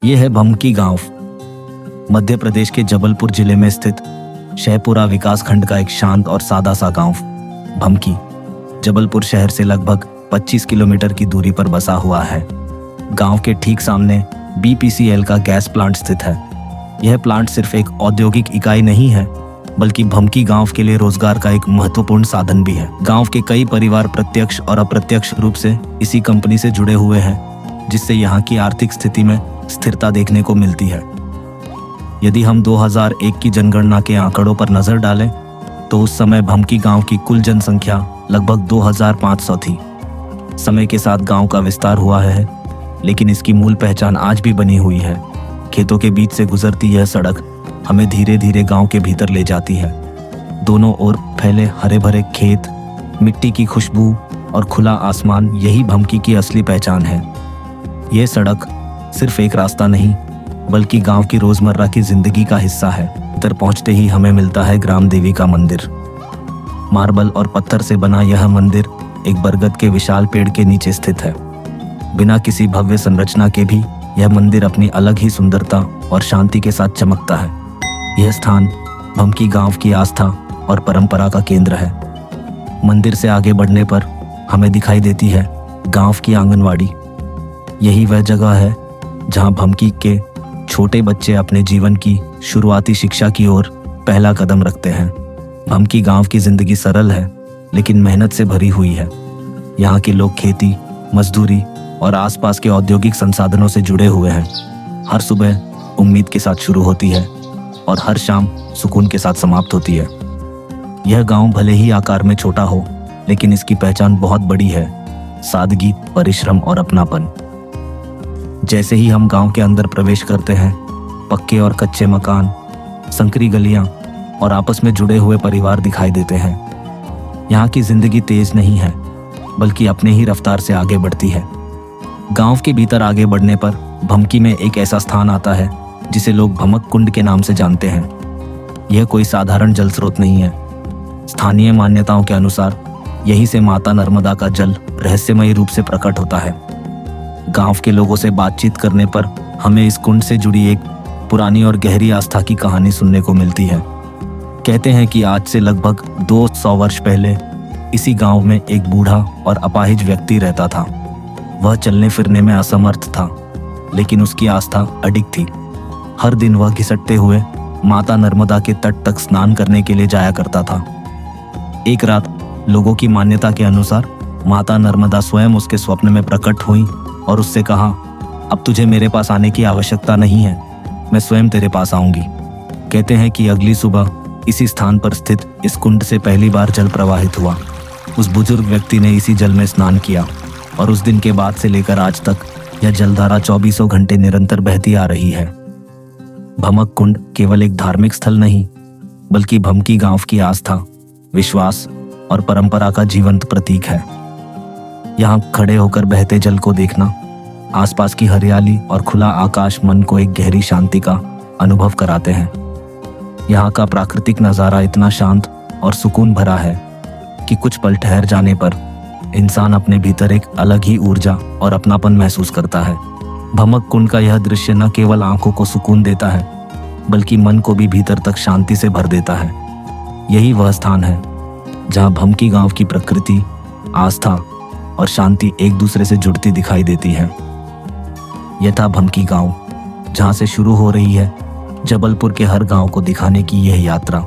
ये है भमकी गांव, मध्य प्रदेश के जबलपुर जिले में स्थित शहपुरा विकास खंड का एक शांत और सादा सा गांव। भमकी जबलपुर शहर से लगभग 25 किलोमीटर की दूरी पर बसा हुआ है। गांव के ठीक सामने BPCL का गैस प्लांट स्थित है। यह प्लांट सिर्फ एक औद्योगिक इकाई नहीं है, बल्कि भमकी गांव के लिए रोजगार का एक महत्वपूर्ण साधन भी है। गांव के कई परिवार प्रत्यक्ष और अप्रत्यक्ष रूप से इसी कंपनी से जुड़े हुए हैं, जिससे यहाँ की आर्थिक स्थिति में स्थिरता देखने को मिलती है। यदि हम 2001 की जनगणना के आंकड़ों पर नजर डालें, तो उस समय भमकी गांव की कुल जनसंख्या लगभग 2500 थी। समय के साथ गांव का विस्तार हुआ है, लेकिन इसकी मूल पहचान आज भी बनी हुई है। खेतों के बीच से गुजरती यह सड़क हमें धीरे धीरे गांव के भीतर ले जाती है। दोनों ओर फैले हरे भरे खेत, मिट्टी की खुशबू और खुला आसमान, यही भमकी की असली पहचान है। यह सड़क सिर्फ एक रास्ता नहीं, बल्कि गांव की रोजमर्रा की जिंदगी का हिस्सा है। इधर पहुंचते ही हमें मिलता है ग्राम देवी का मंदिर। मार्बल और पत्थर से बना यह मंदिर एक बरगद के विशाल पेड़ के नीचे स्थित है। बिना किसी भव्य संरचना के भी यह मंदिर अपनी अलग ही सुंदरता और शांति के साथ चमकता है। यह स्थान भमकी गांव की आस्था और परंपरा का केंद्र है। मंदिर से आगे बढ़ने पर हमें दिखाई देती है गांव की आंगनवाड़ी। यही वह जगह है जहां भमकी के छोटे बच्चे अपने जीवन की शुरुआती शिक्षा की ओर पहला कदम रखते हैं। भमकी गांव की जिंदगी सरल है, लेकिन मेहनत से भरी हुई है। यहाँ के लोग खेती, मजदूरी और आसपास के औद्योगिक संसाधनों से जुड़े हुए हैं। हर सुबह उम्मीद के साथ शुरू होती है और हर शाम सुकून के साथ समाप्त होती है। यह गांव भले ही आकार में छोटा हो, लेकिन इसकी पहचान बहुत बड़ी है: सादगी, परिश्रम और अपनापन। जैसे ही हम गांव के अंदर प्रवेश करते हैं, पक्के और कच्चे मकान, संकरी गलियां और आपस में जुड़े हुए परिवार दिखाई देते हैं। यहाँ की जिंदगी तेज नहीं है, बल्कि अपने ही रफ्तार से आगे बढ़ती है। गांव के भीतर आगे बढ़ने पर भमकी में एक ऐसा स्थान आता है जिसे लोग भमक कुंड के नाम से जानते हैं। यह कोई साधारण जल स्रोत नहीं है। स्थानीय मान्यताओं के अनुसार यहीं से माता नर्मदा का जल रहस्यमयी रूप से प्रकट होता है। गांव के लोगों से बातचीत करने पर हमें इस कुंड से जुड़ी एक पुरानी और गहरी आस्था की कहानी सुनने को मिलती है। कहते हैं कि आज से लगभग 200 वर्ष पहले इसी गांव में एक बूढ़ा और अपाहिज व्यक्ति रहता था। वह चलने फिरने में असमर्थ था, लेकिन उसकी आस्था अडिग थी। हर दिन वह घिसटते हुए माता नर्मदा के तट तक स्नान करने के लिए जाया करता था। एक रात लोगों की मान्यता के अनुसार माता नर्मदा स्वयं उसके स्वप्न में प्रकट हुई और उससे कहा, अब तुझे मेरे पास आने की आवश्यकता नहीं है, मैं स्वयं तेरे पास आऊंगी। कहते हैं कि अगली सुबह इसी स्थान पर स्थित इस कुंड से पहली बार जल प्रवाहित हुआ। उस बुजुर्ग व्यक्ति ने इसी जल में स्नान किया और उस दिन के बाद से लेकर आज तक यह जलधारा 24 घंटे निरंतर बहती आ रही है। भमक कुंड केवल एक धार्मिक स्थल नहीं, बल्कि भमकी गांव की आस्था, विश्वास और परंपरा का जीवंत प्रतीक है। यहाँ खड़े होकर बहते जल को देखना, आसपास की हरियाली और खुला आकाश मन को एक गहरी शांति का अनुभव कराते हैं। यहाँ का प्राकृतिक नज़ारा इतना शांत और सुकून भरा है कि कुछ पल ठहर जाने पर इंसान अपने भीतर एक अलग ही ऊर्जा और अपनापन महसूस करता है। भमक कुंड का यह दृश्य न केवल आंखों को सुकून देता है, बल्कि मन को भी भीतर तक शांति से भर देता है। यही वह स्थान है जहाँ भमकी गांव की प्रकृति, आस्था और शांति एक दूसरे से जुड़ती दिखाई देती है। यह था भमकी गांव, जहाँ से शुरू हो रही है जबलपुर के हर गांव को दिखाने की यह यात्रा।